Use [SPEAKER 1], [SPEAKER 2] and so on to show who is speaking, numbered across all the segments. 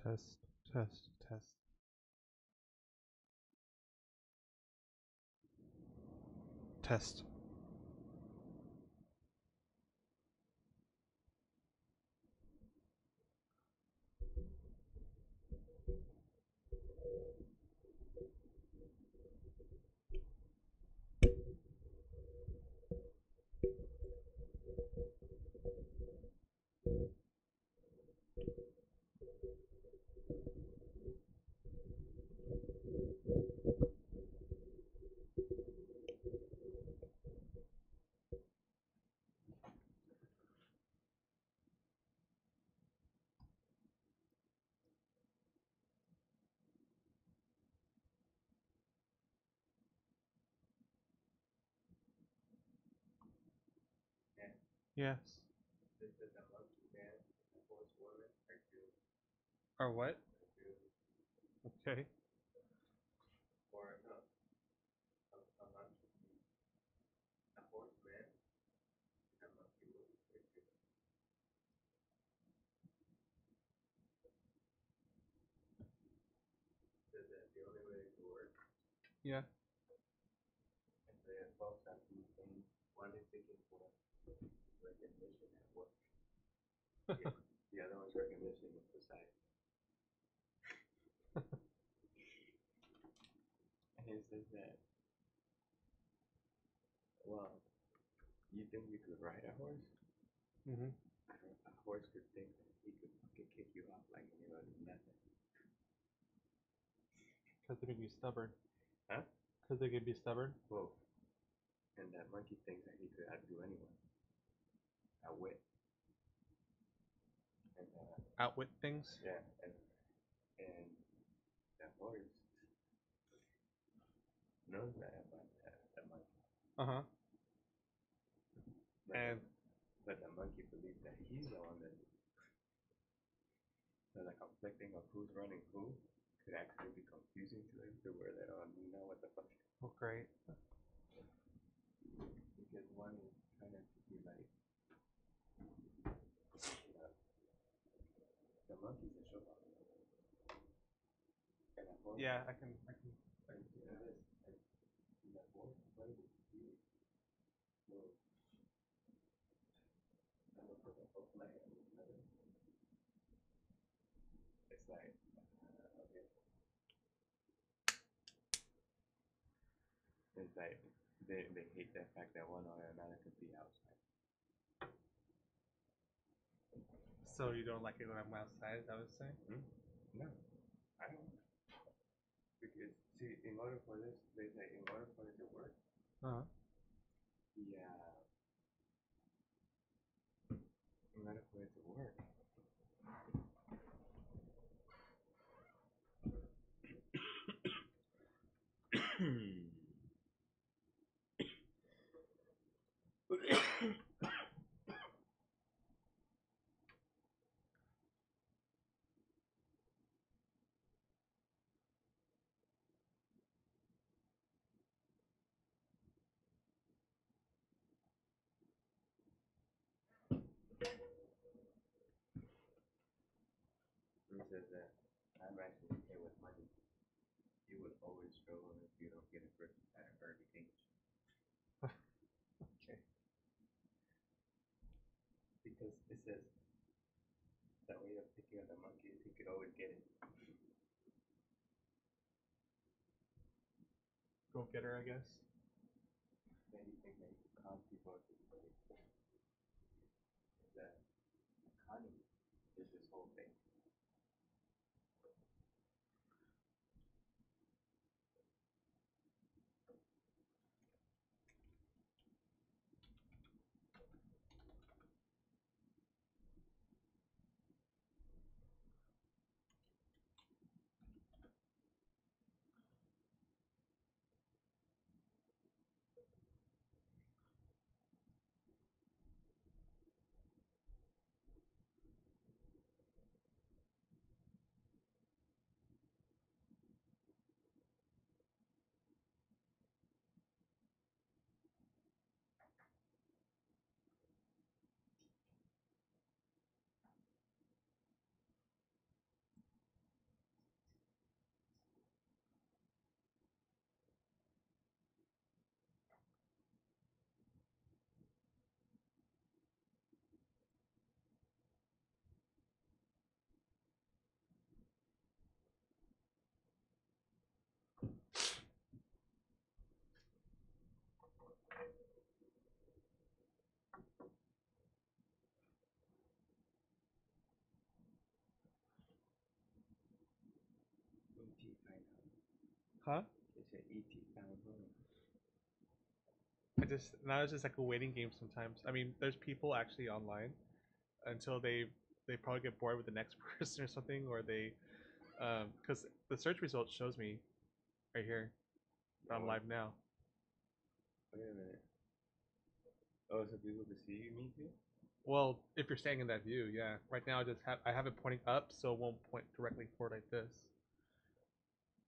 [SPEAKER 1] Test, test, test. Test. Yes. Or what? Okay. Yeah. Mm-hmm. Because they can be stubborn. Because they can be stubborn. Outwit things. Uh-huh. And oh, great. Yeah, I can. So you don't like it when I'm outside? Is that what you're saying? Uh-huh. Okay. Go get her, I guess. Huh? I just now it's just like a waiting game sometimes. I mean, there's people actually online until they probably get bored with the next person or something, or they because the search result shows me right here that I'm live now.
[SPEAKER 2] Wait a minute. Oh, so people can see me too?
[SPEAKER 1] Well, if you're staying in that view, yeah. Right now, I have it pointing up, so it won't point directly forward like this.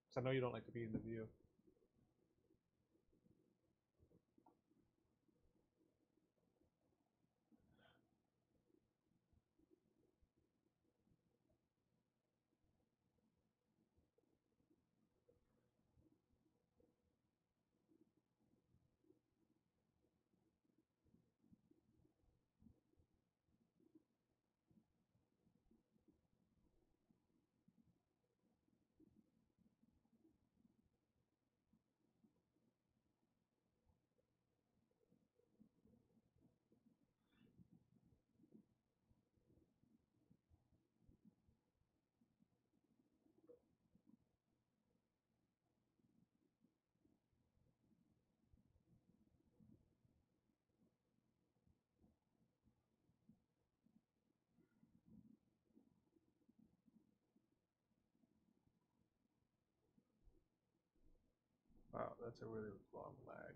[SPEAKER 1] Because I know you don't like to be in the view. Wow, that's a really long lag.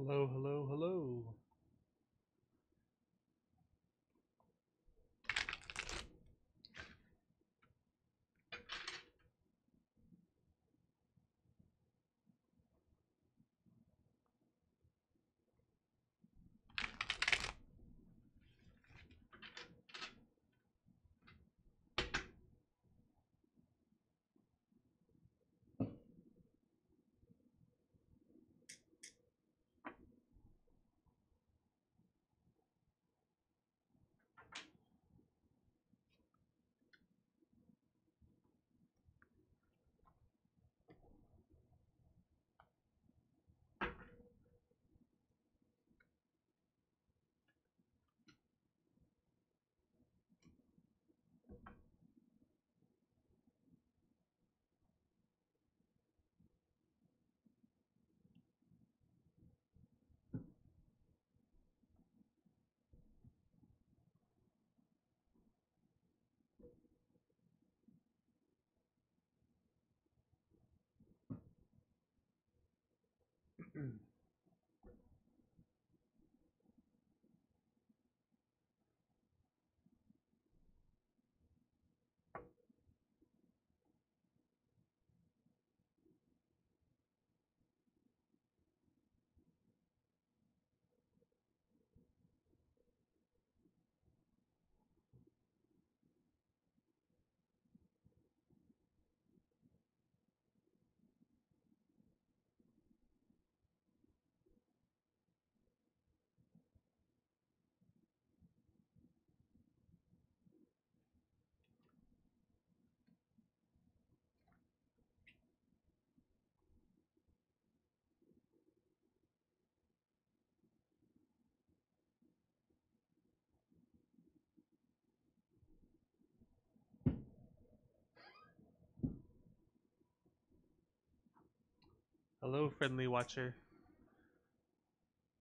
[SPEAKER 1] Hello, hello, hello. Hello, friendly watcher.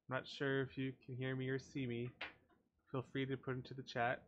[SPEAKER 1] Not sure if you can hear me or see me. Feel free to put into the chat.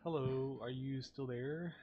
[SPEAKER 1] Hello, are you still there?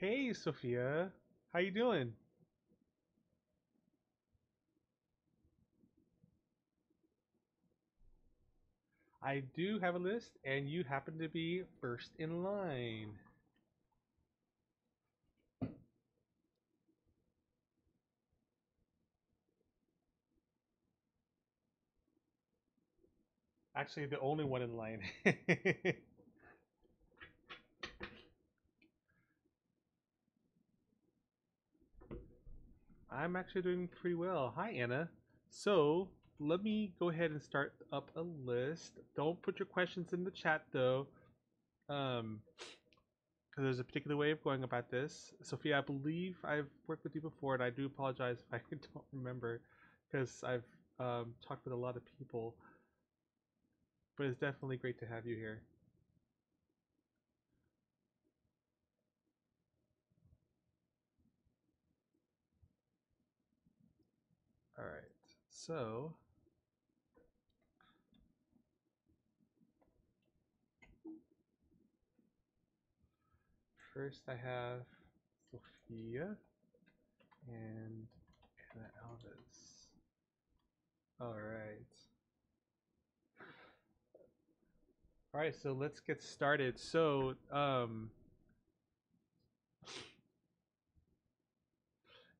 [SPEAKER 1] Hey, Sophia. How you doing? I do have a list, and you happen to be first in line. Actually, the only one in line. I'm actually doing pretty well. Hi, Anna. So, let me go ahead and start up a list. Don't put your questions in the chat, though. Because there's a particular way of going about this. Sophia, I believe I've worked with you before, and I do apologize if I don't remember, because I've talked with a lot of people. But it's definitely great to have you here. All right. So first, I have Sophia and Anna Alves. All right. All right. So let's get started. So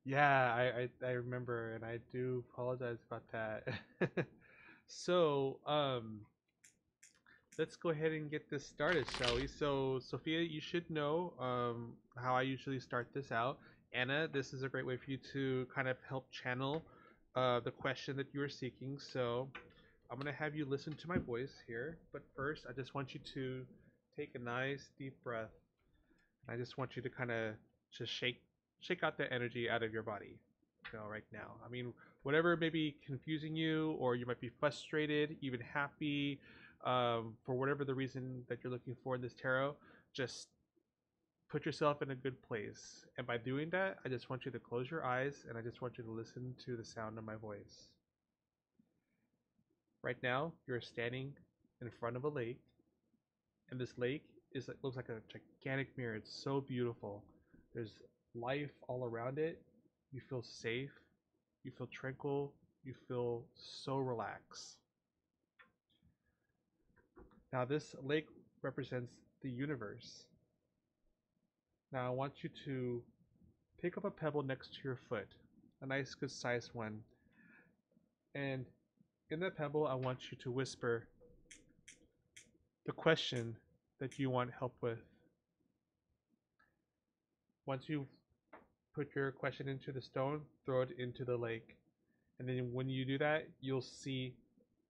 [SPEAKER 1] yeah, I remember, and I do apologize about that. So let's go ahead and get this started, shall we? So, Sophia, you should know how I usually start this out. Anna, this is a great way for you to kind of help channel the question that you are seeking. So, I'm going to have you listen to my voice here. But first, I just want you to take a nice deep breath. I just want you to kind of just shake out the energy out of your body, right now. I mean, whatever may be confusing you, or you might be frustrated, even happy, for whatever the reason that you're looking for in this tarot, just put yourself in a good place. And by doing that, I just want you to close your eyes and I just want you to listen to the sound of my voice. Right now, you're standing in front of a lake, and this lake looks like a gigantic mirror. It's so beautiful. There's life all around it. You feel safe. You feel tranquil. You feel so relaxed. Now, this lake represents the universe. Now, I want you to pick up a pebble next to your foot, a nice, good sized one. And in that pebble, I want you to whisper the question that you want help with. Once you've put your question into the stone, throw it into the lake. And then when you do that, you'll see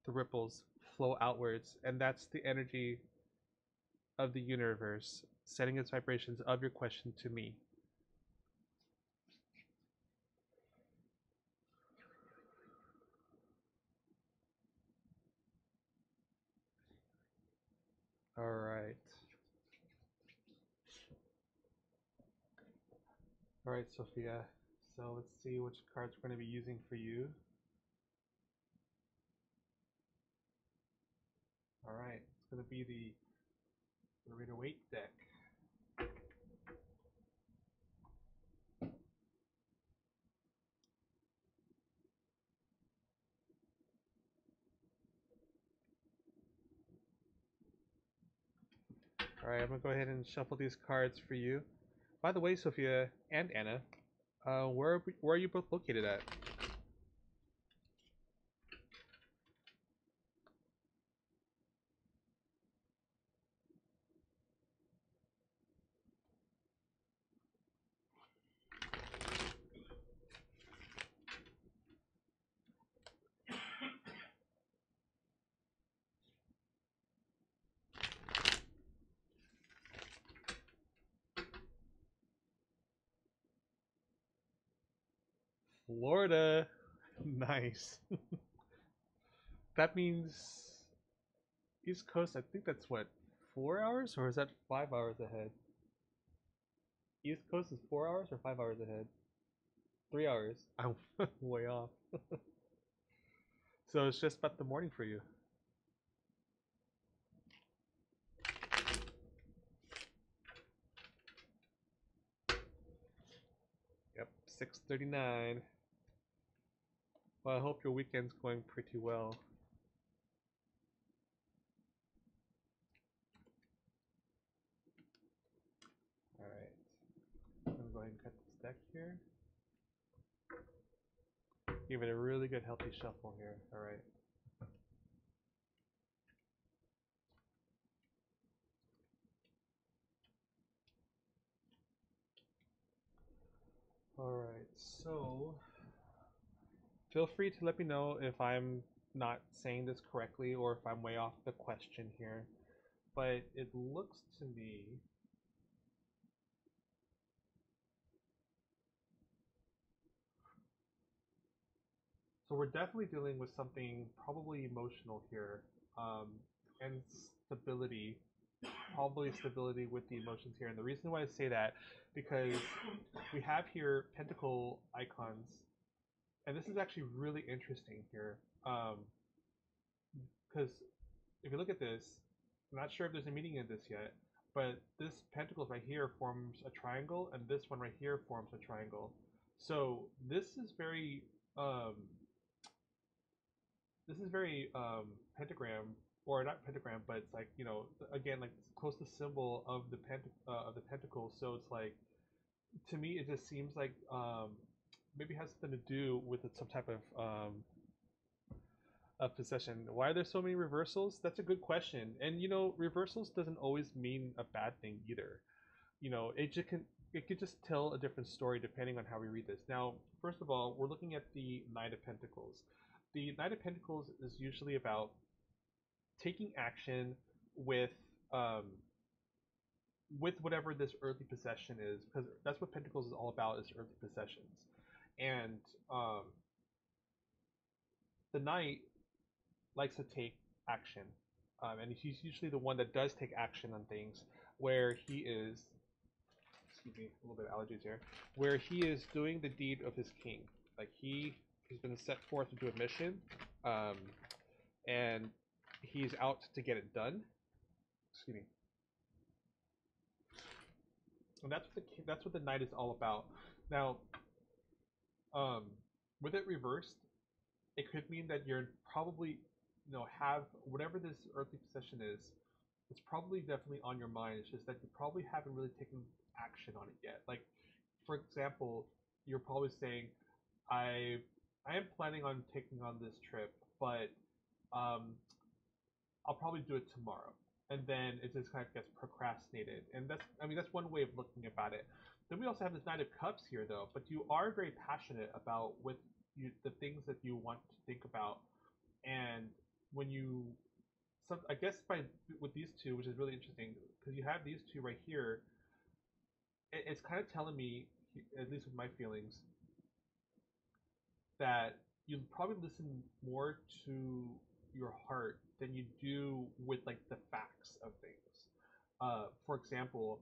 [SPEAKER 1] the ripples flow outwards. And that's the energy of the universe, sending its vibrations of your question to me. All right. All right, Sophia. So let's see which cards we're going to be using for you. All right. It's going to be the Rider Waite deck. All right, I'm going to go ahead and shuffle these cards for you. By the way, Sophia and Anna, where are you both located at? Florida. Nice. That means East Coast, I think that's what, 4 hours? Or is that 5 hours ahead? East Coast is 4 hours or 5 hours ahead? 3 hours. I'm way off. So it's just about the morning for you. Yep, 6:39. Well, I hope your weekend's going pretty well. Alright. I'm gonna go ahead and cut this deck here. Give it a really good healthy shuffle here. Alright. Alright, so feel free to let me know if I'm not saying this correctly or if I'm way off the question here. But it looks to me so we're definitely dealing with something probably emotional here, and stability, probably stability with the emotions here. And the reason why I say that, because we have here pentacle icons, and this is actually really interesting here, because if you look at this, I'm not sure if there's a meaning in this yet, but this pentacle right here forms a triangle, and this one right here forms a triangle. So um, this is very pentagram, or not pentagram, but it's like, again, like close to symbol of the pentacle. So it's like, to me it just seems like maybe it has something to do with some type of possession. Why are there so many reversals? That's a good question. And reversals doesn't always mean a bad thing either. It could just tell a different story depending on how we read this. Now, first of all, we're looking at the Knight of Pentacles. The Knight of Pentacles is usually about taking action with um, with whatever this earthly possession is, because that's what Pentacles is all about, is earthly possessions. And the Knight likes to take action, and he's usually the one that does take action on things, where he is, excuse me, a little bit of allergies here, where he is doing the deed of his king. Like he's been set forth to do a mission, um, and he's out to get it done. Excuse me. And that's what the knight is all about. Now, um, with it reversed, it could mean that you're probably, have whatever this earthly possession is. It's probably definitely on your mind. It's just that you probably haven't really taken action on it yet. Like, for example, you're probably saying, I I am planning on taking on this trip, but um, I'll probably do it tomorrow. And then it just kind of gets procrastinated. And that's one way of looking about it. Then we also have this Knight of Cups here, though. But you are very passionate about the things that you want to think about. And when you, I guess with these two, which is really interesting, because you have these two right here, it's kind of telling me, at least with my feelings, that you probably listen more to your heart than you do with like the facts of things. For example,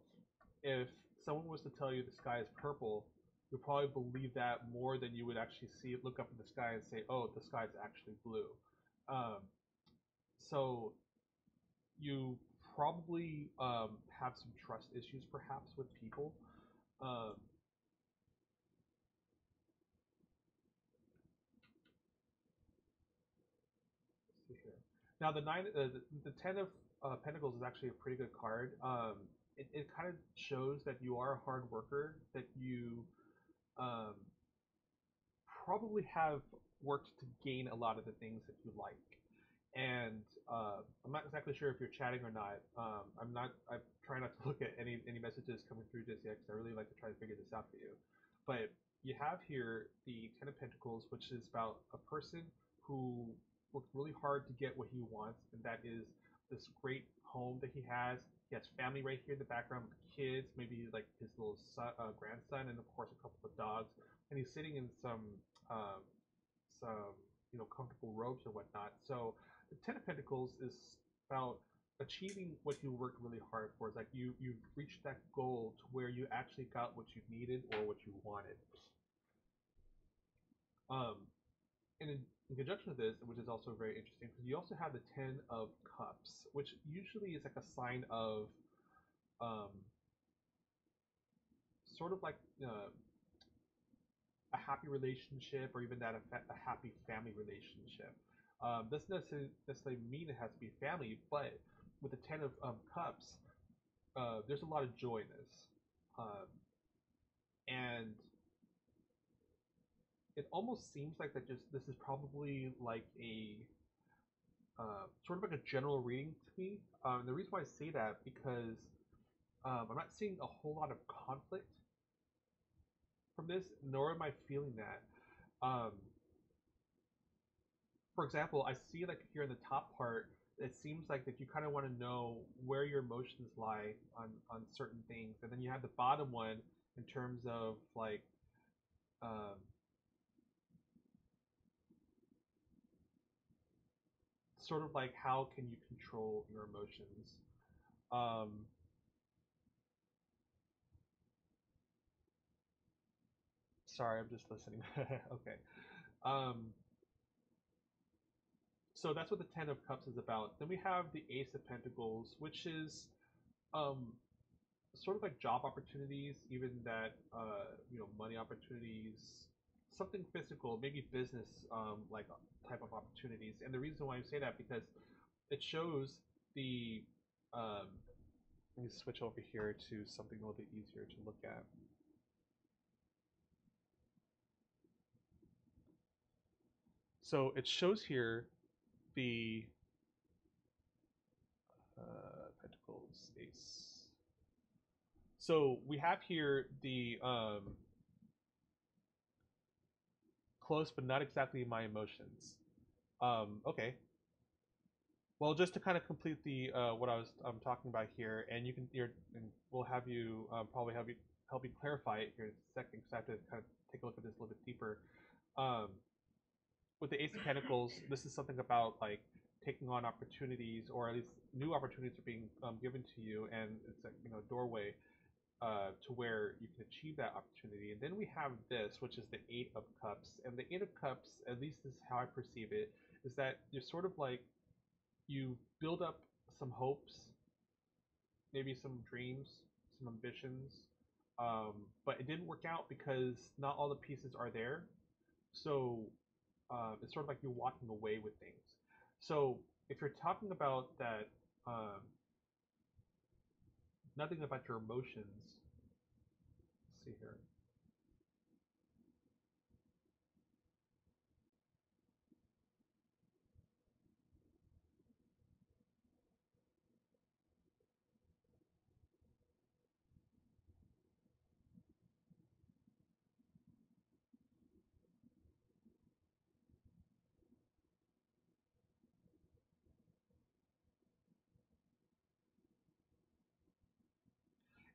[SPEAKER 1] if someone was to tell you the sky is purple, you'll probably believe that more than you would actually look up in the sky and say, "Oh, the sky is actually blue." Um, so you probably have some trust issues, perhaps, with people. Um, let's see here. Now the 10 of Pentacles is actually a pretty good card. It kind of shows that you are a hard worker, that you um, probably have worked to gain a lot of the things that you like. And I'm not exactly sure if you're chatting or not. I'm not. I try not to look at any messages coming through just yet because I really like to try to figure this out for you. But you have here the Ten of Pentacles, which is about a person who worked really hard to get what he wants, and that is this great home that he has. He has family right here in the background with kids, maybe like his little grandson, and of course a couple of dogs. And he's sitting in um, some comfortable robes or whatnot. So the Ten of Pentacles is about achieving what you worked really hard for. It's like you've reached that goal to where you actually got what you needed or what you wanted. Um, and in conjunction with this, which is also very interesting, because you also have the Ten of Cups, which usually is like a sign of um, sort of like a happy relationship or even that a happy family relationship. Doesn't necessarily mean it has to be family, but with the Ten of Cups, there's a lot of joy in this. And it almost seems like that just this is probably like a sort of like a general reading to me. The reason why I say that because I'm not seeing a whole lot of conflict from this, nor am I feeling that. Um, for example, I see like here in the top part, it seems like that you kind of want to know where your emotions lie on certain things, and then you have the bottom one in terms of like um, sort of like how can you control your emotions. Um, sorry, I'm just listening. Okay. Um, so that's what the Ten of Cups is about. Then we have the Ace of Pentacles, which is um, sort of like job opportunities, even that money opportunities, something physical, maybe business like type of opportunities. And the reason why I say that because it shows the let me switch over here to something a little bit easier to look at. So it shows here the Pentacles Ace. So we have here the close but not exactly my emotions. Okay. Well, just to kind of complete the what I'm talking about here, and and we'll have you probably help you clarify it here in a second, because I have to kind of take a look at this a little bit deeper. Um, with the Ace of Pentacles, this is something about like taking on opportunities, or at least new opportunities are being given to you, and it's a doorway. to where you can achieve that opportunity. And then we have this, which is the Eight of Cups. And the Eight of Cups, at least this is how I perceive it, is that you're sort of like you build up some hopes, maybe some dreams, some ambitions, but it didn't work out because not all the pieces are there. So it's sort of like you're walking away with things. So if you're talking about that, nothing about your emotions. Let's see here.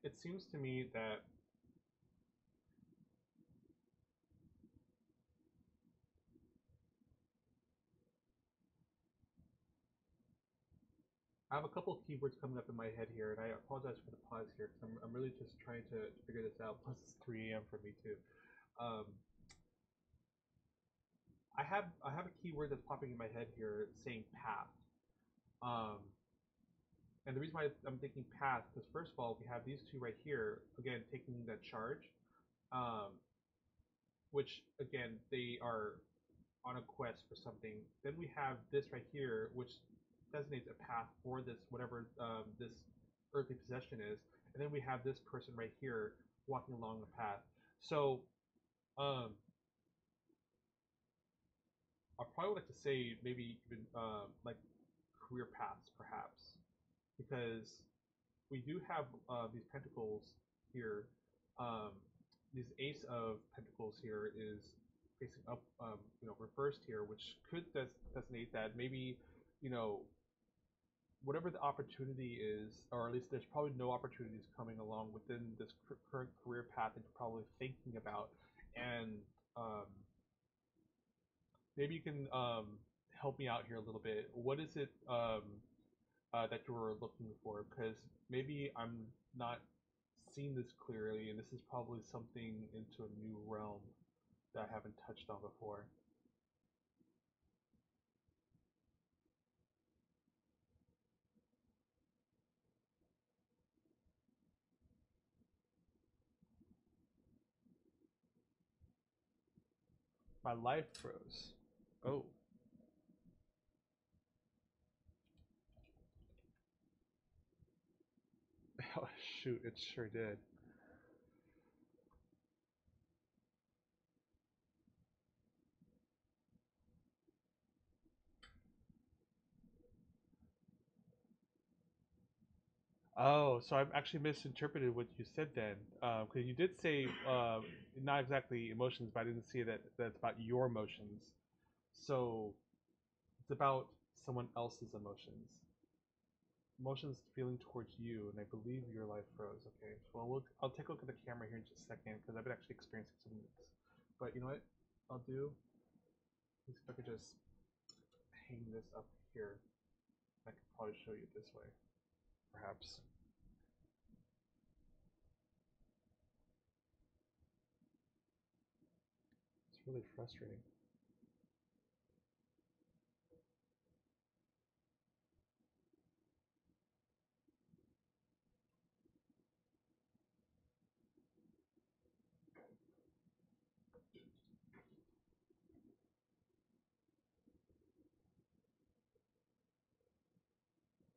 [SPEAKER 1] It seems to me that I have a couple of keywords coming up in my head here, and I apologize for the pause here because I'm really just trying to figure this out. Plus, it's 3 a.m. for me too. Um, I have a keyword that's popping in my head here saying path. Um, and the reason why I'm thinking path because first of all we have these two right here again taking that charge, um, which again they are on a quest for something. Then we have this right here, which designates a path for this whatever this earthly possession is, and then we have this person right here walking along the path. So um, I probably would like to say maybe even like career paths perhaps, because we do have these pentacles here. Um, this Ace of Pentacles here is facing up, reversed here, which could designate that maybe, you know, whatever the opportunity is, or at least there's probably no opportunities coming along within this current career path that you're probably thinking about, and um, maybe you can help me out here a little bit. What is it that you were looking for? Because maybe I'm not seeing this clearly, and this is probably something into a new realm that I haven't touched on before. My life froze. Oh. Oh, shoot, it sure did. Oh, so I've actually misinterpreted what you said then, because you did say not exactly emotions, but I didn't see that that's about your emotions. So it's about someone else's emotions, emotions feeling towards you, and I believe your life froze. Okay, well, I'll take a look at the camera here in just a second because I've been actually experiencing some of this. But you know what? I'll do. Let's see if I could just hang this up here. I could probably show you this way, perhaps. It's really frustrating.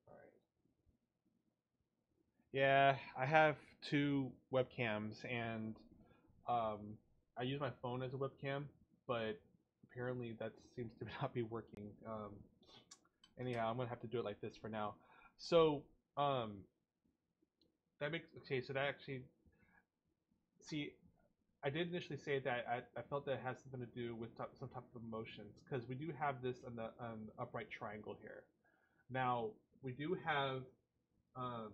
[SPEAKER 1] All right. Yeah, I have two webcams, and um, I use my phone as a webcam, but apparently that seems to not be working. Anyhow, I'm gonna have to do it like this for now. So um, that makes okay. So that actually, see, I did initially say that I felt that it has something to do with some type of emotions because we do have this on the upright triangle here. Now we do have um,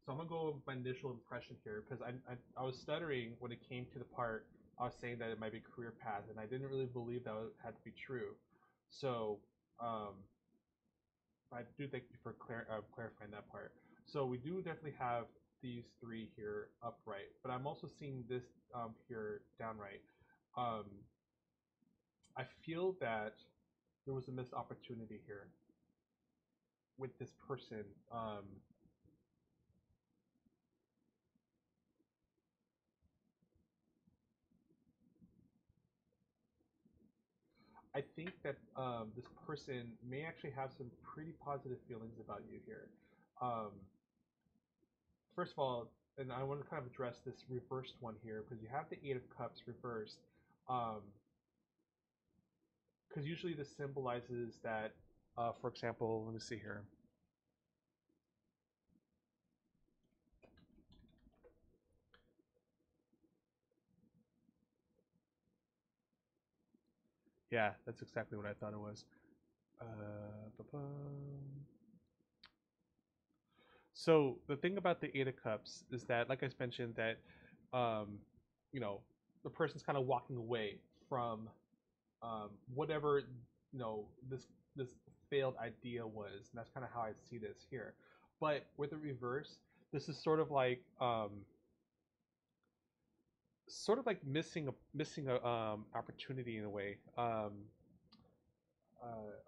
[SPEAKER 1] so I'm gonna go with my initial impression here because I was stuttering when it came to the part I was saying that it might be career path, and I didn't really believe that had to be true. So um, I do thank you for clarifying that part. So we do definitely have these three here upright, but I'm also seeing this here downright. Um, I feel that there was a missed opportunity here with this person. I think that this person may actually have some pretty positive feelings about you here. Um, First of all, and I want to kind of address this reversed one here because you have the Eight of Cups reversed. Um, because usually this symbolizes that, for example, let me see here. Yeah, that's exactly what I thought it was. So the thing about the Eight of Cups is that, like I mentioned, that um, you know the person's kind of walking away from whatever this failed idea was, and that's kind of how I see this here. But with the reverse, this is sort of like missing a opportunity in a way.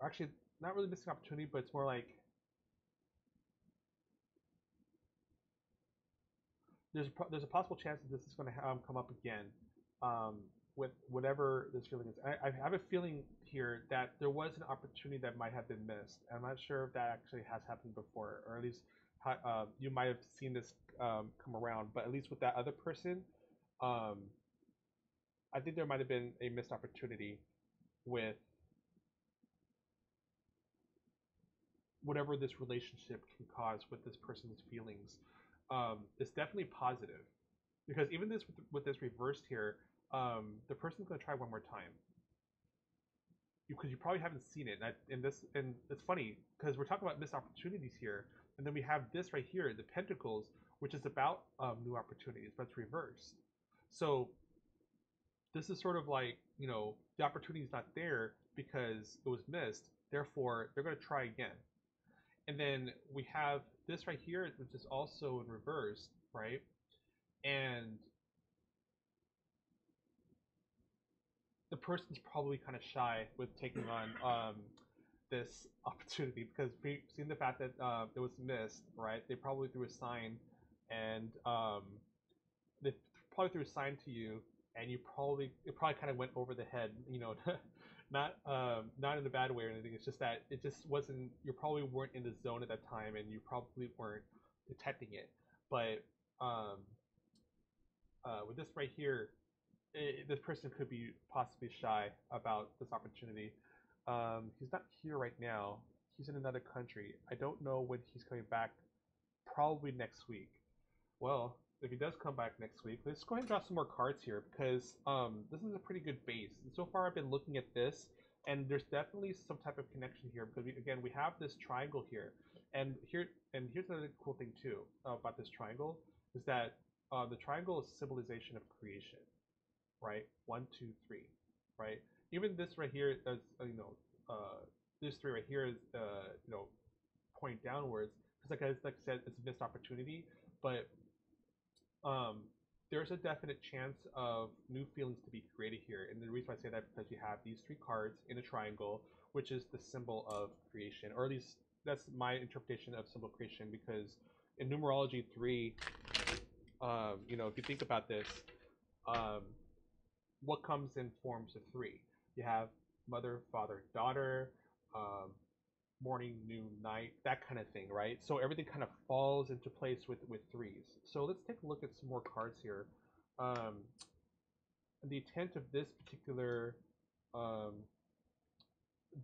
[SPEAKER 1] Actually, not really missing opportunity, but it's more like there's a possible chance that this is going to come up again um, with whatever this feeling is. I have a feeling here that there was an opportunity that might have been missed. I'm not sure if that actually has happened before, or at least you might have seen this come around. But at least with that other person, um, I think there might have been a missed opportunity with whatever this relationship can cause with this person's feelings. It's definitely positive because even this with this reversed here, the person's gonna try one more time because you probably haven't seen it. And it's funny because we're talking about missed opportunities here, and then we have this right here, the Pentacles, which is about new opportunities, but it's reversed. So this is sort of like the opportunity is not there because it was missed. Therefore, they're gonna try again. And then we have this right here, which is also in reverse, right? And the person's probably kind of shy with taking on this opportunity because seeing the fact that it was missed, right? They probably threw a sign, and they probably threw a sign to you, and it probably kind of went over the head, not in a bad way or anything. It's just that it just wasn't. You probably weren't in the zone at that time, and you probably weren't detecting it. But um, with this right here, this person could be possibly shy about this opportunity. He's not here right now. He's in another country. I don't know when he's coming back. Probably next week. Well, if he does come back next week, let's go ahead and draw some more cards here because this is a pretty good base. And so far, I've been looking at this, and there's definitely some type of connection here because we have this triangle here, and here's another cool thing too about this triangle is that the triangle is symbolization of creation, right? One, two, three, right? Even this right here, as this three right here is point downwards because like I said, it's a missed opportunity, but um, there's a definite chance of new feelings to be created here. And the reason why I say that is because you have these three cards in a triangle, which is the symbol of creation, or at least that's my interpretation of symbol creation. Because in numerology three, if you think about this, um, what comes in forms of three? You have mother, father, daughter, um, morning, noon, night, that kind of thing, right? So everything kind of falls into place with threes. So let's take a look at some more cards here. Um, the intent of this particular um,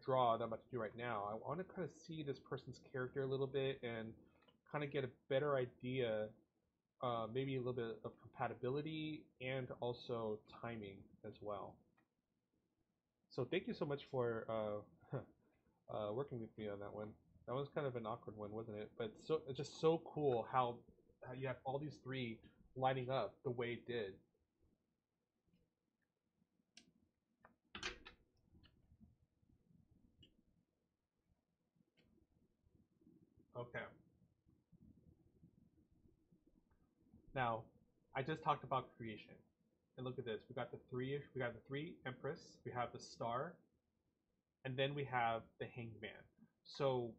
[SPEAKER 1] draw that I'm about to do right now, I want to kind of see this person's character a little bit and kind of get a better idea, maybe a little bit of compatibility and also timing as well. So thank you so much for working with me on that one. That was kind of an awkward one, wasn't it? But it's just so cool how you have all these three lining up the way it did. Okay. Now, I just talked about creation, and look at this. We got the three. We got the three Empress. We have the Star, and then we have the Hanged Man. So,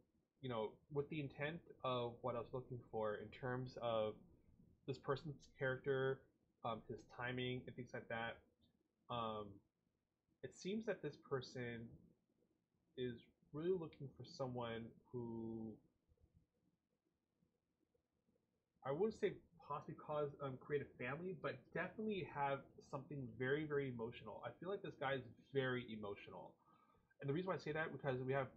[SPEAKER 1] with the intent of what I was looking for in terms of this person's character, his timing, and things like that, um, it seems that this person is really looking for someone who I wouldn't say possibly create a family, but definitely have something very very emotional. I feel like this guy is very emotional, and the reason why I say that because we have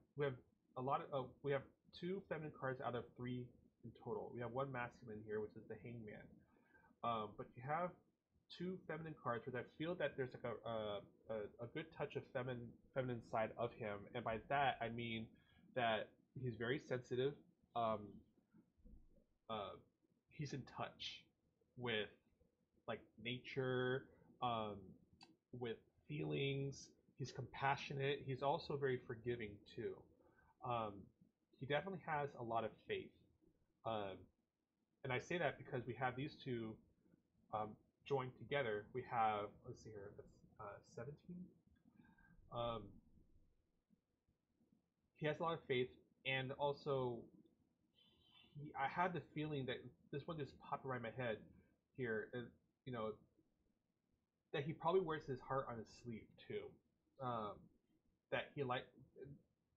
[SPEAKER 1] a lot of we have two feminine cards out of three in total. We have one masculine here, which is the Hangman. But you have two feminine cards, which I feel that there's like a good touch of feminine side of him, and by that I mean that he's very sensitive. Um, uh, he's in touch with like nature, um, with feelings. He's compassionate. He's also very forgiving too. Um, he definitely has a lot of faith. Um, and I say that because we have these two um, joined together. We have, let's see here, that's 17. Um, he has a lot of faith, and also I had the feeling that this one just popped around my head here. You know that he probably wears his heart on his sleeve too. Um, that he like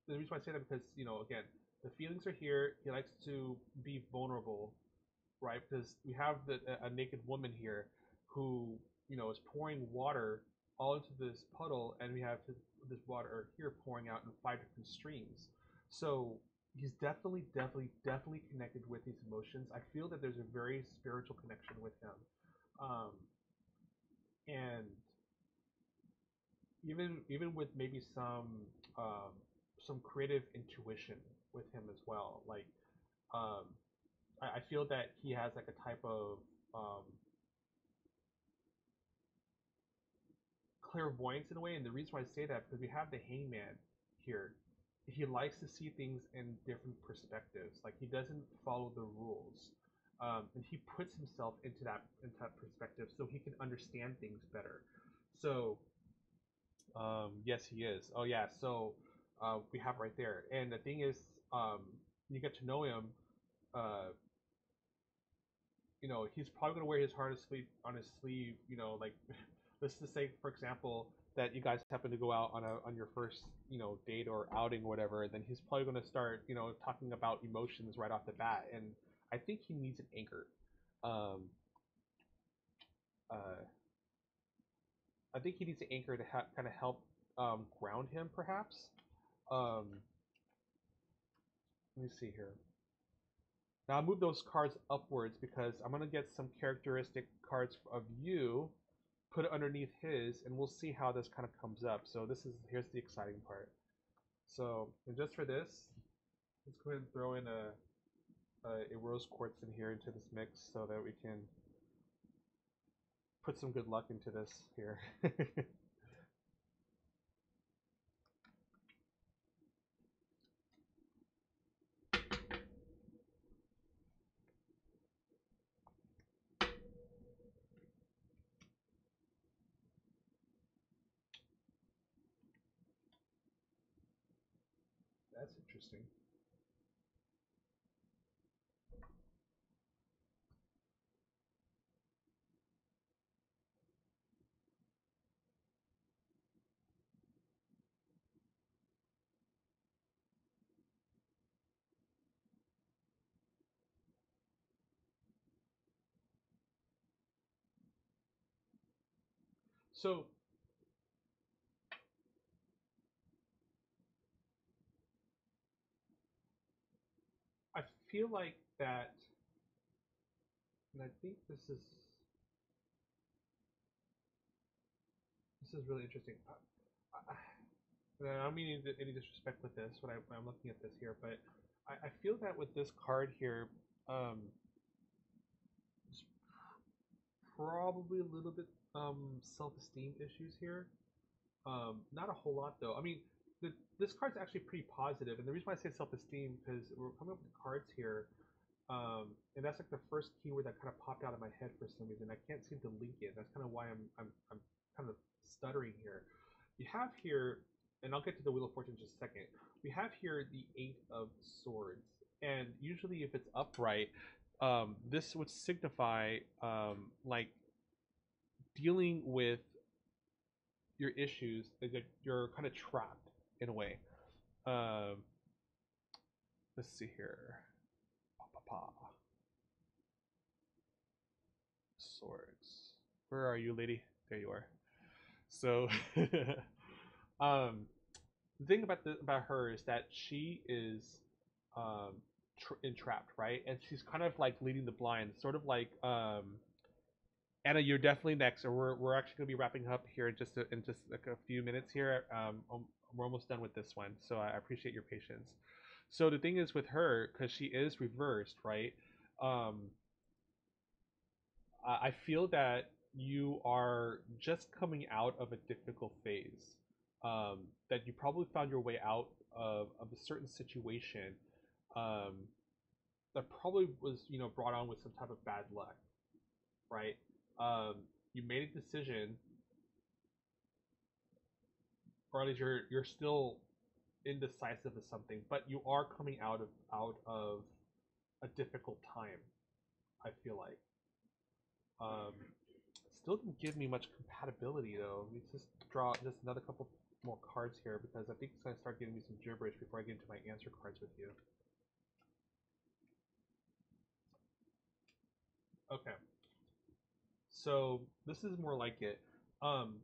[SPEAKER 1] the reason why I say that because again the feelings are here. He likes to be vulnerable, right? Because we have a naked woman here who is pouring water all into this puddle, and we have this water here pouring out in five different streams. So he's definitely connected with these emotions. I feel that there's a very spiritual connection with him, and even with maybe some creative intuition with him as well. Like um, I feel that he has like a type of um, clairvoyance in a way, and the reason why I say that because we have the Hangman here. He likes to see things in different perspectives. Like he doesn't follow the rules, and he puts himself into that perspective so he can understand things better. So yes, he is. Oh yeah, so we have right there, and the thing is, you get to know him. Uh, he's probably gonna wear his heart asleep on his sleeve. Like let's just say, for example, that you guys happen to go out on your first date or outing or whatever, then he's probably gonna start talking about emotions right off the bat, and I think he needs an anchor. Um, uh, I think he needs an anchor to kind of help ground him, perhaps. Um, let me see here. Now I move those cards upwards because I'm gonna get some characteristic cards of you, put it underneath his, and we'll see how this kind of comes up. So here's the exciting part. So and just for this, let's go ahead and throw in a rose quartz in here into this mix so that we can put some good luck into this here. That's interesting. So I feel like that, and I think this is really interesting. And I don't mean any disrespect with this when I'm looking at this here, but I feel that with this card here, it's probably a little bit self-esteem issues here. Not a whole lot though. I mean, this card's actually pretty positive, and the reason why I say self-esteem because we're coming up with cards here. And that's like the first keyword that kind of popped out of my head for some reason. I can't seem to link it. That's kind of why I'm kind of stuttering here. You have here, and I'll get to the Wheel of Fortune in just a second. We have here the Eight of Swords, and usually if it's upright, this would signify like dealing with your issues that you're kind of trapped in a way. Um, let's see here. Swords. Where are you, lady? There you are. So, um, the thing about her is that she is um, entrapped, right? And she's kind of like leading the blind, sort of like Anna. You're definitely next, or we're actually gonna be wrapping up here in just like a few minutes here. We're almost done with this one, so I appreciate your patience. So the thing is with her, because she is reversed, right? Um, I feel that you are just coming out of a difficult phase. That you probably found your way out of a certain situation um, that probably was brought on with some type of bad luck, right? Um, you made a decision, or at least you're still indecisive of something, but you are coming out of a difficult time. I feel like. Um, Still didn't give me much compatibility though. Let me just draw just another couple more cards here because I think it's gonna start giving me some gibberish before I get into my answer cards with you. Okay, so this is more like it. Um,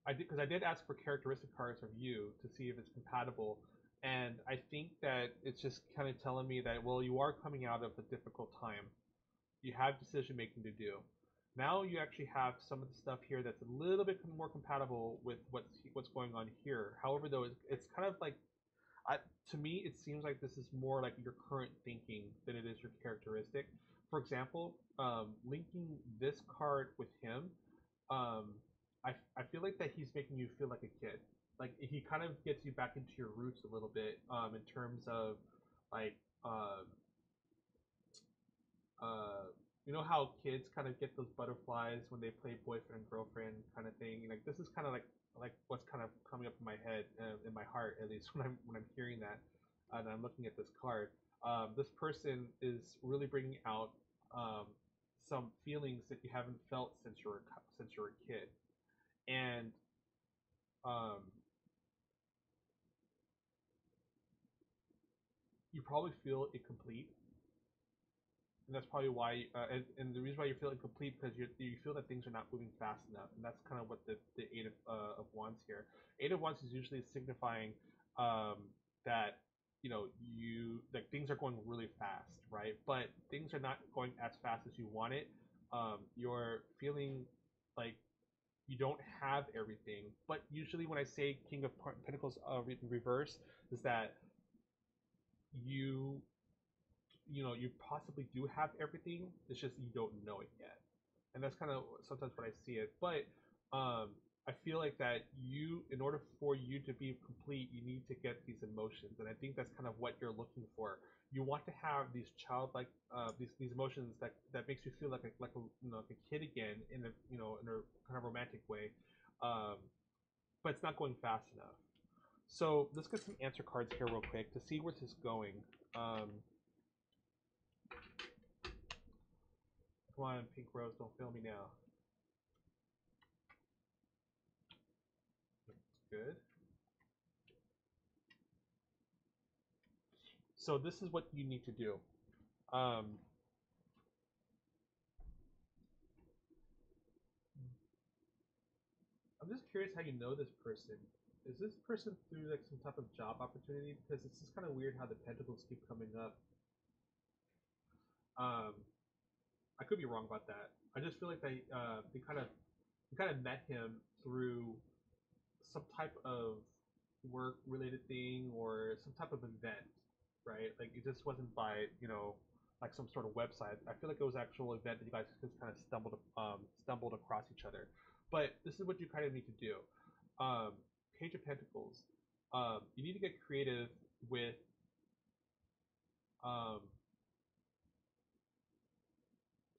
[SPEAKER 1] I did ask for characteristic cards of you to see if it's compatible, and I think that it's just kind of telling me that well, you are coming out of a difficult time. You have decision making to do. Now you actually have some of the stuff here that's a little bit more compatible with what's going on here. However, though, it's kind of like I, to me, it seems like this is more like your current thinking than it is your characteristic. For example, linking this card with him, um, I feel like that he's making you feel like a kid. Like he kind of gets you back into your roots a little bit in terms of like um, uh, you know how kids kind of get those butterflies when they play boyfriend and girlfriend kind of thing. Like this is kind of like what's kind of coming up in my head, in my heart at least when I'm hearing that, and I'm looking at this card. This person is really bringing out um, some feelings that you haven't felt since you were a kid, and um, you probably feel incomplete, and that's probably why. And the reason why you feel incomplete because you feel that things are not moving fast enough, and that's kind of what the Eight of Wands here. Eight of Wands is usually signifying um, that you like things are going really fast, right? But things are not going as fast as you want it. You're feeling like you don't have everything. But usually, when I say King of Pentacles in reverse, is that you you possibly do have everything. It's just you don't know it yet, and that's kind of sometimes when I see it. But I feel like that in order for you to be complete, you need to get these emotions, and I think that's kind of what you're looking for. You want to have these childlike, these emotions that makes you feel like a kid again in a in a kind of romantic way, um, but it's not going fast enough. So let's get some answer cards here real quick to see where this is going. Um, Come on, Pink Rose, don't fail me now. Good. So this is what you need to do. Um, I'm just curious how you know this person. Is this person through like some type of job opportunity? Because it's just kind of weird how the pentacles keep coming up. Um, I could be wrong about that. I just feel like they kind of met him through some type of work related thing or some type of event, right? Like it just wasn't by like some sort of website. I feel like it was an actual event that you guys just kind of stumbled across each other. But this is what you kind of need to do. Um, Page of Pentacles. You need to get creative with um,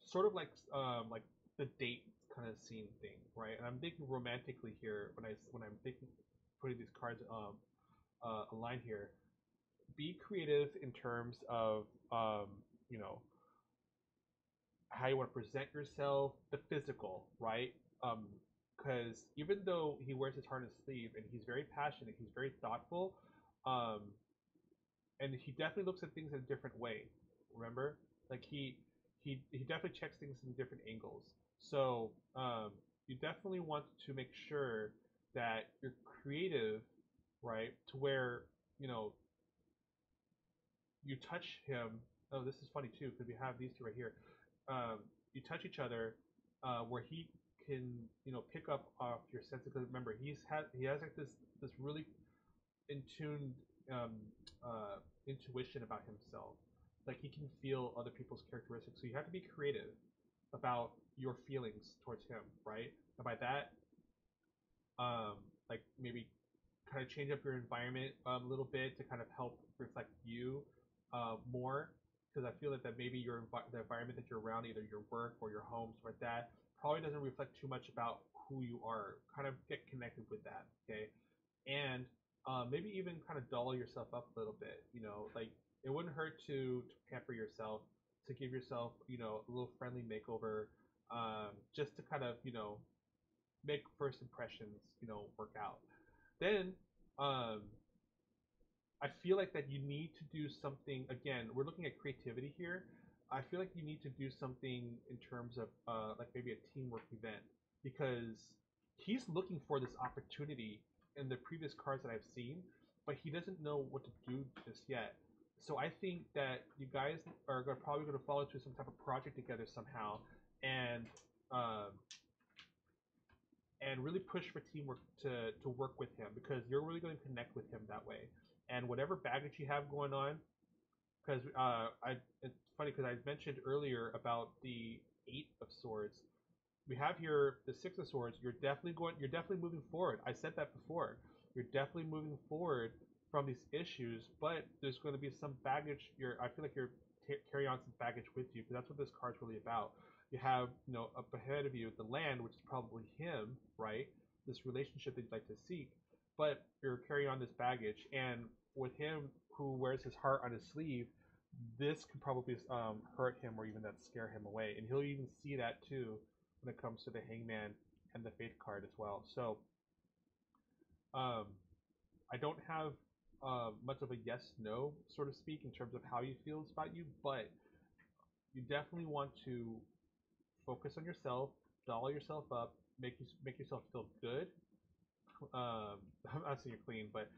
[SPEAKER 1] sort of like the date kind of scene thing, right? And I'm thinking romantically here when I'm thinking putting these cards aligned here. Be creative in terms of you know how you want to present yourself, the physical, right? Because even though he wears his heart on his sleeve and he's very passionate, he's very thoughtful, um, and he definitely looks at things in a different way. Remember, like he definitely checks things in different angles. So you definitely want to make sure that you're creative, right? To where you know you touch him. Oh, this is funny too because we have these two right here. You touch each other, where he can pick up off your sense because remember he has like this really in tuned um, intuition about himself. Like he can feel other people's characteristics. So you have to be creative about your feelings towards him, right? And by that, um, like maybe kind of change up your environment a little bit to kind of help reflect you more. Because I feel that maybe the environment that you're around, either your work or your home, something like that, probably doesn't reflect too much about who you are. Kind of get connected with that, okay? And maybe even kind of doll yourself up a little bit. Like it wouldn't hurt to pamper yourself, to give yourself a little friendly makeover, just to kind of make first impressions work out. Then um, I feel like that you need to do something. Again, we're looking at creativity here. I feel like you need to do something in terms of like maybe a teamwork event because he's looking for this opportunity in the previous cards that I've seen, but he doesn't know what to do just yet. So I think that you guys are probably going to fall into some type of project together somehow, and um, and really push for teamwork to work with him because you're really going to connect with him that way. And whatever baggage you have going on, because it's funny because I mentioned earlier about the 8 of Swords. We have here the 6 of Swords. You're definitely moving forward. I said that before. You're definitely moving forward from these issues, but there's going to be some baggage. I feel like you're carrying on some baggage with you because that's what this card's really about. You have up ahead of you the land, which is probably him, right? This relationship that you'd like to seek, but you're carrying on this baggage, and with him who wears his heart on his sleeve, this could probably hurt him or even that scare him away, and he'll even see that too when it comes to the Hangman and the Fate card as well. So um, I don't have much of a yes/no, so to speak, in terms of how he feels about you, but you definitely want to focus on yourself, doll yourself up, make yourself feel good. I'm not saying you're clean, but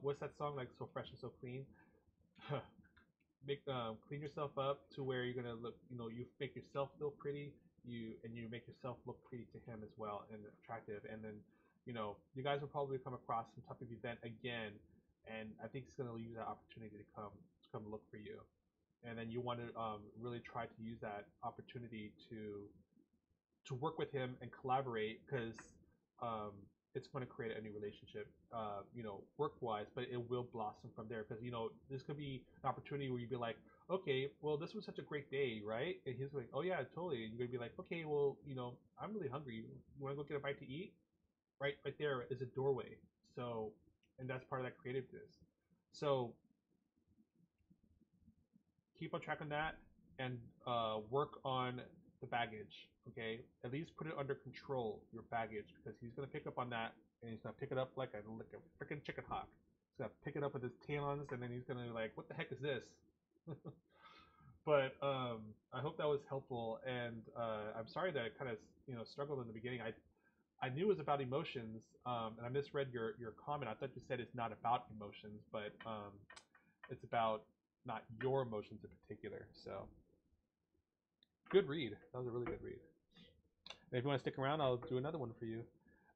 [SPEAKER 1] what's that song like? So fresh and so clean. Clean yourself up to where you're gonna look. You make yourself feel pretty. You make yourself look pretty to him as well and attractive. And then you guys will probably come across some type of event again, and I think he's gonna use that opportunity to come look for you. And then you want to really try to use that opportunity to work with him and collaborate because um, it's going to create a new relationship, work wise, but it will blossom from there because this could be an opportunity where you'd be like, okay, well, this was such a great day, right? And he's like, oh yeah, totally. And you're gonna be like, okay, well, I'm really hungry. You want to go get a bite to eat? Right there is a doorway. So, and that's part of that creativeness. So keep on track on that and work on the baggage. Okay, at least put it under control, your baggage, because he's gonna pick up on that and he's gonna pick it up like a freaking chicken hawk. He's gonna pick it up with his talons and then he's gonna be like, what the heck is this? But I hope that was helpful, and I'm sorry that I kind of struggled in the beginning. I knew it was about emotions, and I misread your comment. I thought you said it's not about emotions, but it's about not your emotions in particular. So good read. That was a really good read. And if you want to stick around, I'll do another one for you.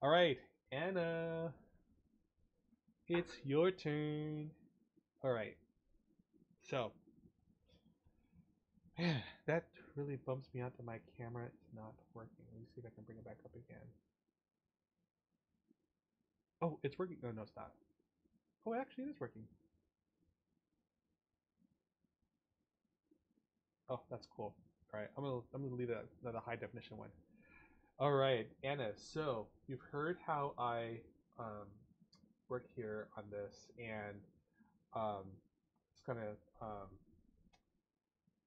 [SPEAKER 1] All right, Anna, it's your turn. All right. So, man, that really bumps me out that my camera is not working. Let me see if I can bring it back up again. Oh, it's working. No, no, it's not. Oh, actually, it is working. Oh, that's cool. All right, I'm gonna leave that the high definition one. All right, Anna. So you've heard how I um, work here on this, and it's gonna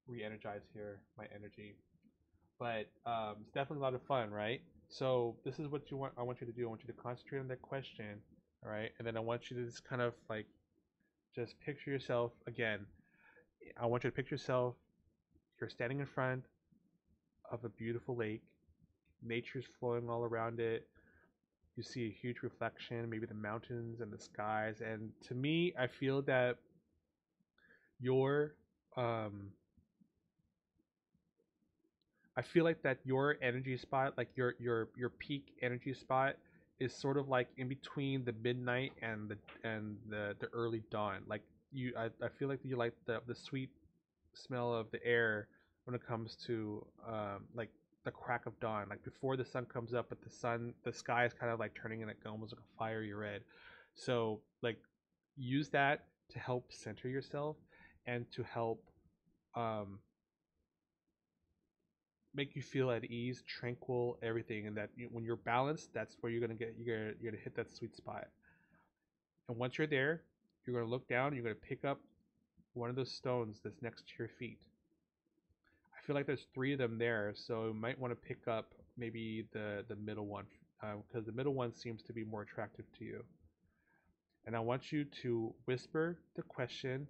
[SPEAKER 1] re-energize here my energy. But it's definitely a lot of fun, right? So this is what you want. I want you to do. I want you to concentrate on that question, all right? And then I want you to just kind of like just picture yourself again. I want you to picture yourself. You're standing in front of a beautiful lake. Nature's flowing all around it. You see a huge reflection, maybe the mountains and the skies. And to me, I feel that your um, I feel like that your energy spot, like your peak energy spot, is sort of like in between the midnight and the early dawn. Like I feel like you like the sweet smell of the air when it comes to like the crack of dawn, like before the sun comes up, but the sky is kind of like turning in like almost like a fiery red. So like use that to help center yourself and to help um, make you feel at ease, tranquil, everything, and that when you're balanced, that's where you're gonna hit that sweet spot. And once you're there, you're gonna look down. You're gonna pick up one of those stones that's next to your feet. I feel like there's three of them there, so you might want to pick up maybe the middle one because the middle one seems to be more attractive to you. And I want you to whisper the question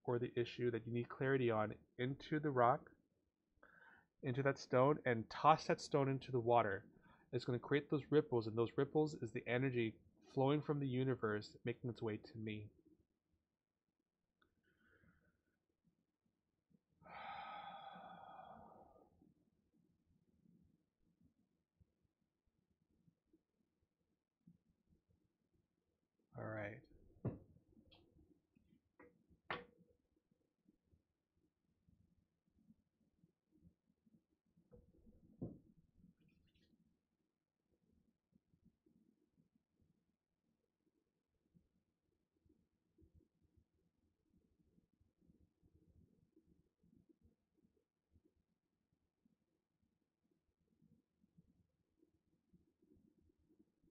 [SPEAKER 1] or the issue that you need clarity on into the rock, into that stone, and toss that stone into the water. It's going to create those ripples, and those ripples is the energy flowing from the universe making its way to me. All right.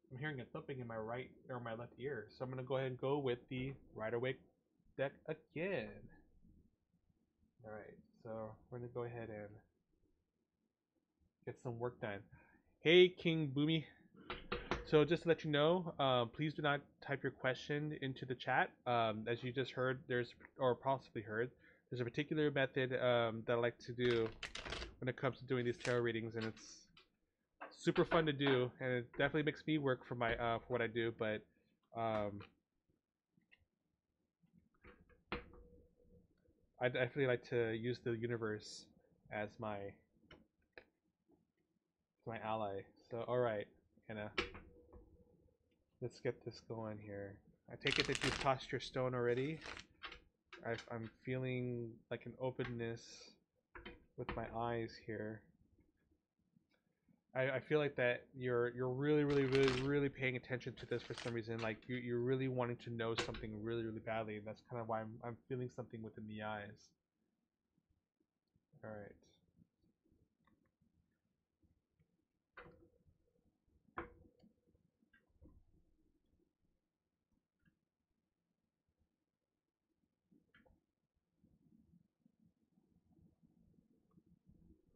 [SPEAKER 1] I'm hearing a thumping in my right or my left ear, so I'm going to go ahead and go with the Rider Waite deck again. All right, so we're going to go ahead and get some work done. Hey, King Boomy. So just to let you know, please do not type your question into the chat. As you just heard, or possibly heard, there's a particular method that I like to do when it comes to doing these tarot readings, and it's super fun to do, and it definitely makes me work for my for what I do. But um, I definitely like to use the universe as my ally. So all right, Anna, let's get this going here. I take it that you've tossed your stone already. I'm feeling like an openness with my eyes here. I feel like that you're really paying attention to this for some reason. Like you're really wanting to know something really badly, and that's kind of why I'm feeling something within the eyes. All right.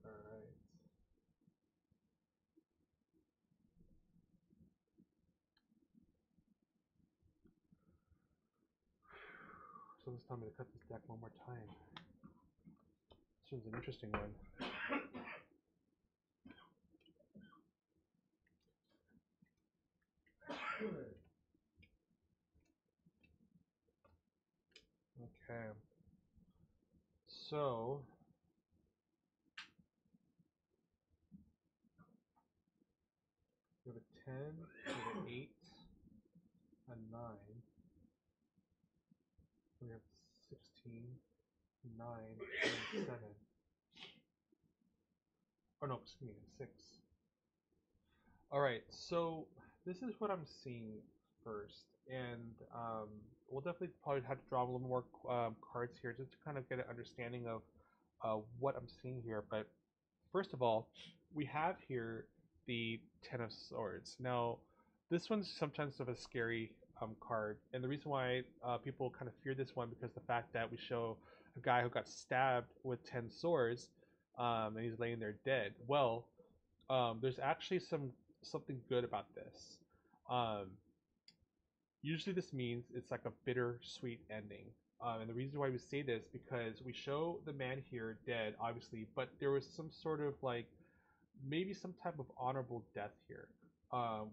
[SPEAKER 1] All right. Someone's telling me to cut this deck one more time. This one's an interesting one. Okay. So we have a 10, we have an 8, a 9, we have 16, 9, and 7. Oh no, excuse me, 6. All right, so this is what I'm seeing first, and we'll definitely probably have to draw a little more cards here just to kind of get an understanding of what I'm seeing here. But first of all, we have here the Ten of Swords. Now, this one's sometimes of a scary card, and the reason why people kind of fear this one because the fact that we show a guy who got stabbed with 10 swords, and he's laying there dead. Well, there's actually something good about this. Um, Usually, this means it's like a bittersweet ending. And the reason why we say this because we show the man here dead, obviously, but there was some sort of like maybe some type of honorable death here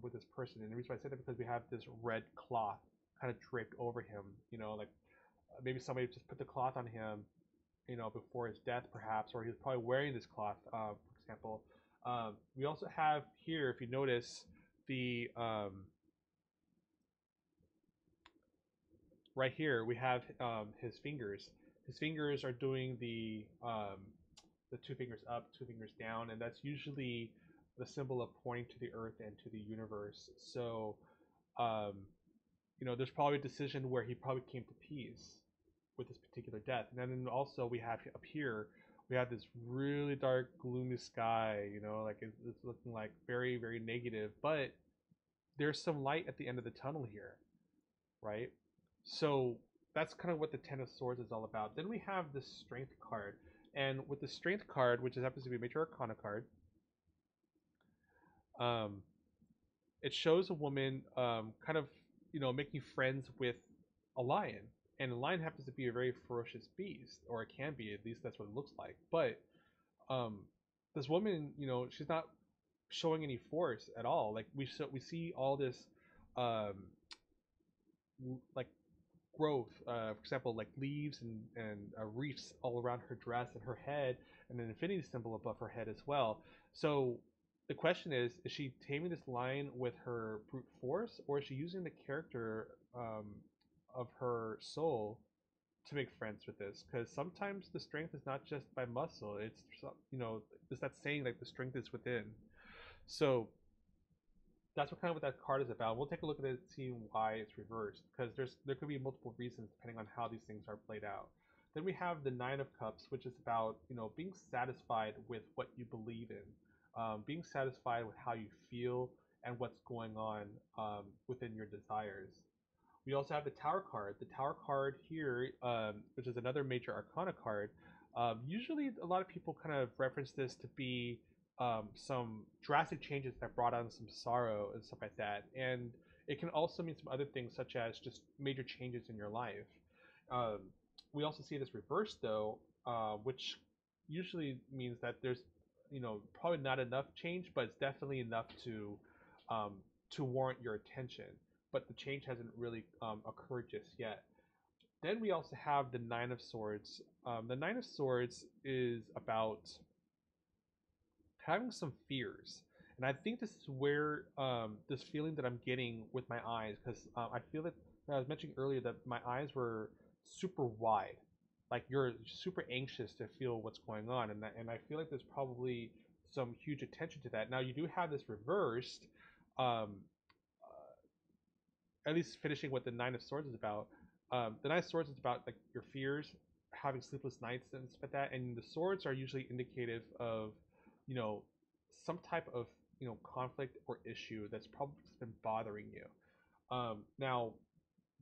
[SPEAKER 1] with this person. And the reason why I say that because we have this red cloth kind of draped over him. Like maybe somebody just put the cloth on him, before his death, perhaps, or he was probably wearing this cloth, for example. We also have here, if you notice, the right here we have his fingers. His fingers are doing the two fingers up, two fingers down, and that's usually the symbol of pointing to the earth and to the universe. So, um, there's probably a decision where he probably came to peace with this particular death. And then also we have up here, we have this really dark, gloomy sky. Like it's looking like very, very negative. But there's some light at the end of the tunnel here, right? So that's kind of what the Ten of Swords is all about. Then we have the Strength card, and with the Strength card, which happens to be a Major Arcana card, um, it shows a woman kind of making friends with a lion, and a lion happens to be a very ferocious beast, or it can be. At least that's what it looks like. But um, this woman, she's not showing any force at all. Like we see all this um, like growth, for example, like leaves and reefs all around her dress and her head, and an infinity symbol above her head as well. So the question is she taming this lion with her brute force, or is she using the character of her soul to make friends with this? Because sometimes the strength is not just by muscle; it's there's that saying like the strength is within. So that's what that card is about. We'll take a look at it and see why it's reversed, because there could be multiple reasons depending on how these things are played out. Then we have the Nine of Cups, which is about being satisfied with what you believe in, being satisfied with how you feel and what's going on within your desires. We also have the Tower card. The Tower card here, which is another major Arcana card. Usually, a lot of people kind of reference this to be some drastic changes that brought on some sorrow and stuff like that. And it can also mean some other things, such as just major changes in your life. Um, we also see this reversed, though, which usually means that there's, probably not enough change, but it's definitely enough um, to warrant your attention. But the change hasn't really occurred just yet. Then we also have the Nine of Swords. The Nine of Swords is about having some fears. And I think this is where this feeling that I'm getting with my eyes, because I feel that I was mentioning earlier that my eyes were super wide. Like you're super anxious to feel what's going on, and I feel like there's probably some huge attention to that. Now you do have this reversed, um, at least finishing what the Nine of Swords is about. The Nine of Swords is about like your fears, having sleepless nights and stuff like that, and the swords are usually indicative of, you know, some type of conflict or issue that's probably been bothering you. Now,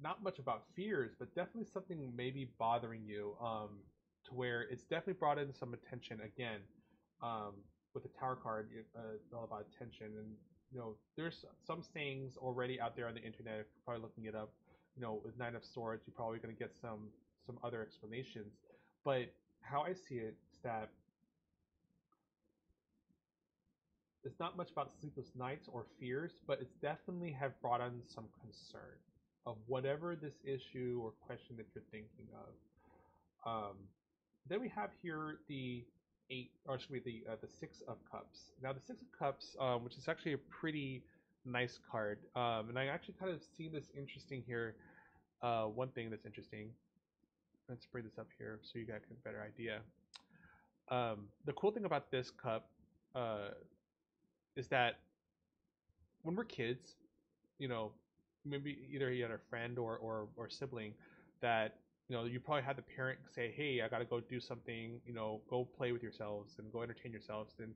[SPEAKER 1] not much about fears, but definitely something maybe bothering you, to where it's definitely brought in some attention again. Um, with the Tower card, it's all about attention, and there's some sayings already out there on the internet. If you're probably looking it up, with Nine of Swords, you're probably going to get some other explanations. But how I see it is that it's not much about sleepless nights or fears, but it's definitely have brought on some concern of whatever this issue or question that you're thinking of. Then we have here the eight, or excuse me, the Six of Cups. Now the Six of Cups, which is actually a pretty nice card, and I actually kind of see this interesting here. One thing that's interesting. Let's bring this up here so you guys get a better idea. The cool thing about this cup uh, is that when we're kids, you know, maybe either you had a friend or sibling that you probably had the parent say, "Hey, I gotta go do something. Go play with yourselves and go entertain yourselves." And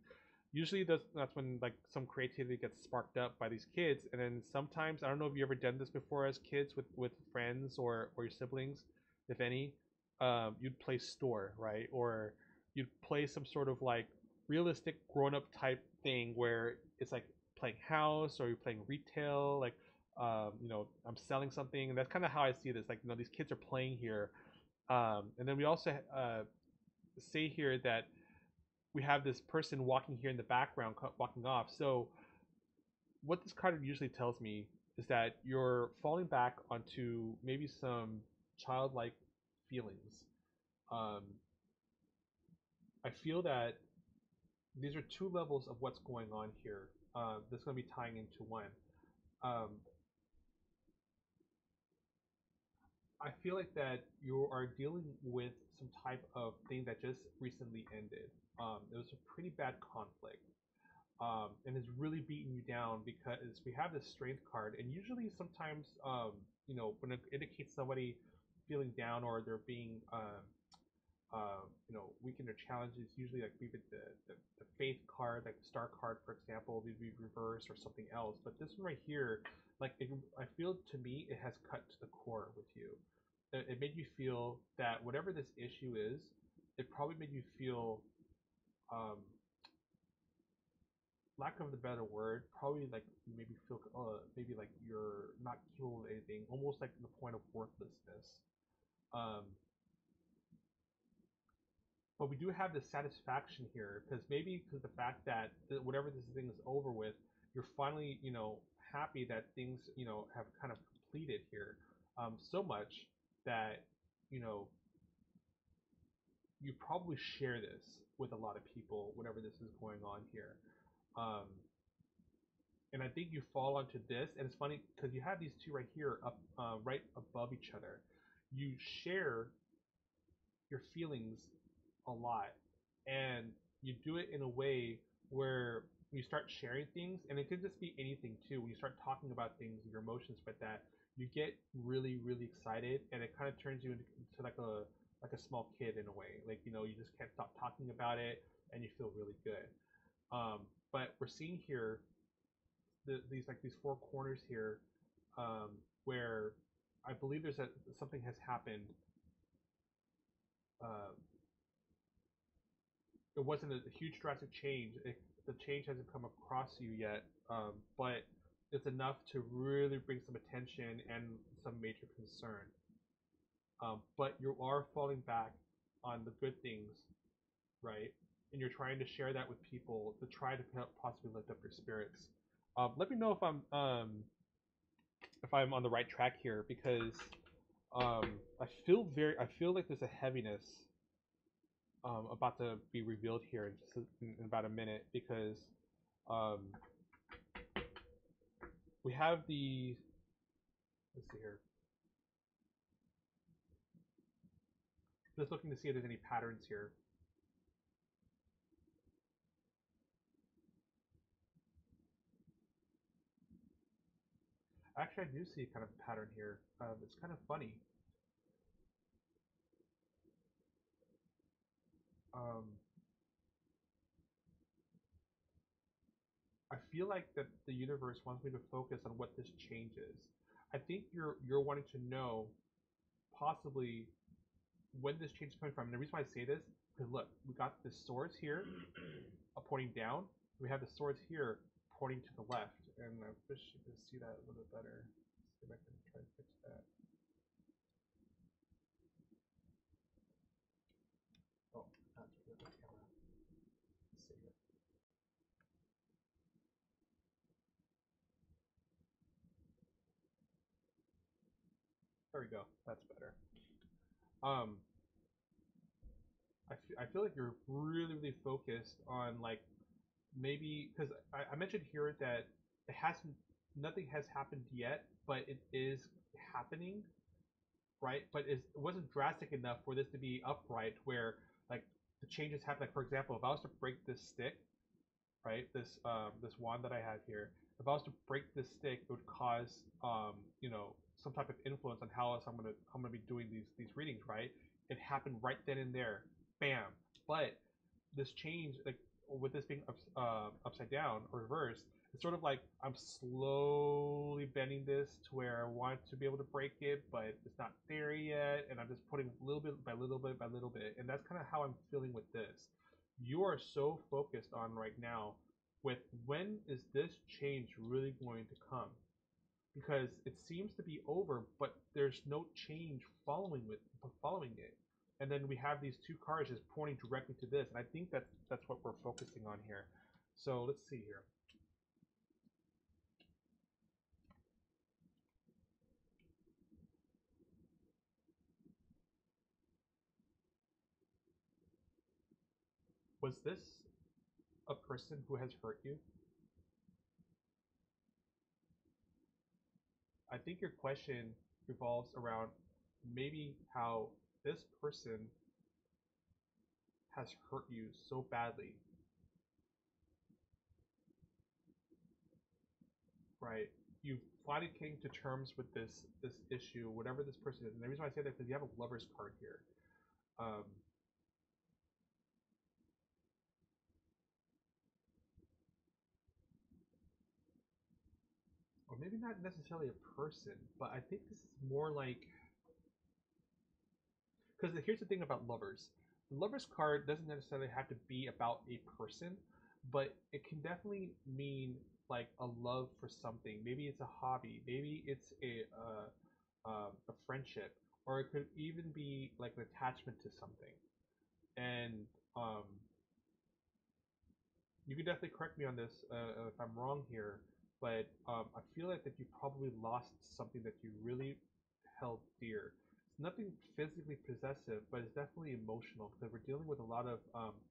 [SPEAKER 1] usually that's when like some creativity gets sparked up by these kids. And then sometimes I don't know if you ever done this before as kids with friends or your siblings, if any. You'd play store, right? Or you'd play some sort of like realistic grown up type thing where it's like playing house or you're playing retail, like I'm selling something, and that's kind of how I see this. Like, these kids are playing here, and then we also say here that we have this person walking here in the background, walking off. So, what this card usually tells me is that you're falling back onto maybe some childlike feelings. Um, I feel that these are two levels of what's going on here. That's going to be tying into one. Um, I feel like that you are dealing with some type of thing that just recently ended. It was a pretty bad conflict, and it's really beating you down because we have this strength card, and usually sometimes, when it indicates somebody feeling down or they're being, weak in their challenges, usually like maybe the faith card, like the star card, for example, would be reversed or something else. But this one right here, like I feel to me, it has cut to the core with you. It made you feel that whatever this issue is, it probably made you feel, um, lack of the better word, probably like maybe feel maybe like you're not capable of anything, almost like the point of worthlessness. Um, but we do have this satisfaction here because maybe because the fact that whatever this thing is over with, you're finally happy that things have kind of completed here, so much that you know you probably share this with a lot of people whenever this is going on here. Um, and I think you fall onto this, and it's funny because you have these two right here up, right above each other. You share your feelings a lot, and you do it in a way where you start sharing things, and it could just be anything too. When you start talking about things, your emotions, but that you get really, really excited, and it kind of turns you into like a small kid in a way. Like you just can't stop talking about it, and you feel really good. But we're seeing here these four corners here, where I believe something has happened. Uh, it wasn't a huge drastic change. The change hasn't come across you yet, but it's enough to really bring some attention and some major concern. But you are falling back on the good things, right? And you're trying to share that with people to try to possibly lift up your spirits. Let me know if I'm on the right track here because um, I feel like there's a heaviness about to be revealed here in about a minute because um, we have the let's see here. Just looking to see if there's any patterns here. Actually, I do see kind of a pattern here. It's kind of funny. Um, I feel like that the universe wants me to focus on what this change is. I think you're wanting to know possibly when this change is coming from. And the reason why I say this because look, we got the swords here pointing down. We have the swords here pointing to the left, and I wish you could see that a little bit better. Let's see if I can try to fix that. Oh, that's the camera. Let's see here. There we go. That's better. Um, I feel like you're really, really focused on like maybe because I mentioned here that it hasn't, nothing has happened yet, but it is happening, right? But it wasn't drastic enough for this to be upright where like the changes happen. Like for example, if I was to break this stick, right, this wand that I have here, if I was to break this stick, it would cause some type of influence on how else I'm gonna be doing these readings, right? It happened right then and there, bam. But this change, like with this being upside down or reversed, it's sort of like I'm slowly bending this to where I want to be able to break it, but it's not there yet, and I'm just putting little bit by little bit by little bit, and that's kind of how I'm feeling with this. You are so focused on right now with when is this change really going to come? Because it seems to be over, but there's no change following it. And then we have these two cars just pointing directly to this, and I think that's what we're focusing on here. So let's see here. Was this a person who has hurt you? I think your question revolves around maybe how this person has hurt you so badly, right? You finally came to terms with this issue, whatever this person is. And the reason why I say that is because you have a lover's card here. Um, or maybe not necessarily a person, but I think this is more like, because here's the thing about lovers. The lovers card doesn't necessarily have to be about a person, but it can definitely mean like a love for something. Maybe it's a hobby. Maybe it's a friendship, or it could even be like an attachment to something. And um, you can definitely correct me on this if I'm wrong here, but I feel like that you probably lost something that you really held dear. It's nothing physically possessive, but it's definitely emotional because we're dealing with a lot of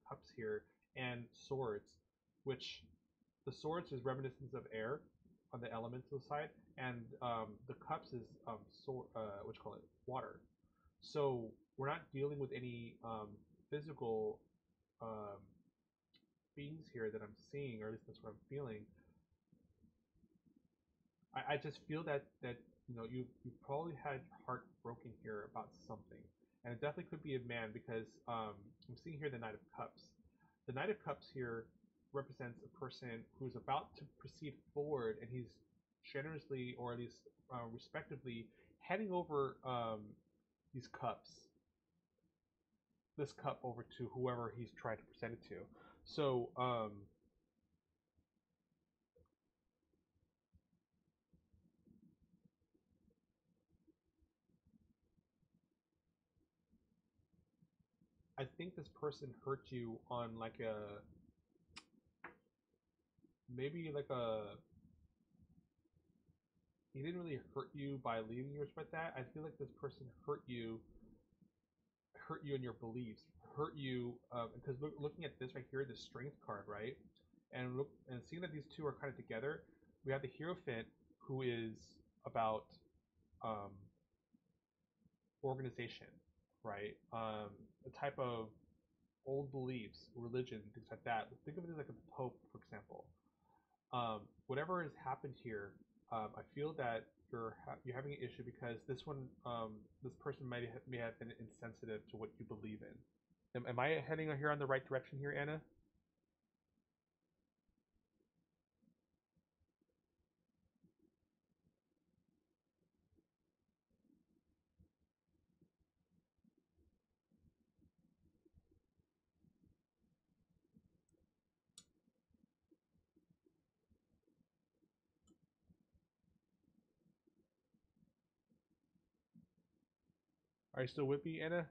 [SPEAKER 1] cups here and swords, which the swords is reminiscence of air on the elemental side, and the cups is what you call it, water. So we're not dealing with any physical um, beings here that I'm seeing, or at least that's what I'm feeling. I just feel that you probably had your heart broken here about something, and it definitely could be a man because I'm seeing here the Knight of Cups. The Knight of Cups here represents a person who's about to proceed forward, and he's generously, or at least respectively, handing over these cups, this cup over to whoever he's trying to present it to. So I think this person hurt you on like a maybe like a he didn't really hurt you by leaving you or something like that. I feel like this person hurt you in your beliefs, hurt you because looking at this right here, the strength card, right, and seeing that these two are kind of together, we have the Hierophant who is about um, organization, right? A type of old beliefs, religion, things like that. Think of it as like a pope, for example. Whatever has happened here, I feel that you're having an issue because this person may have been insensitive to what you believe in. Am I heading here on the right direction here, Anna? Are you still with me, Anna?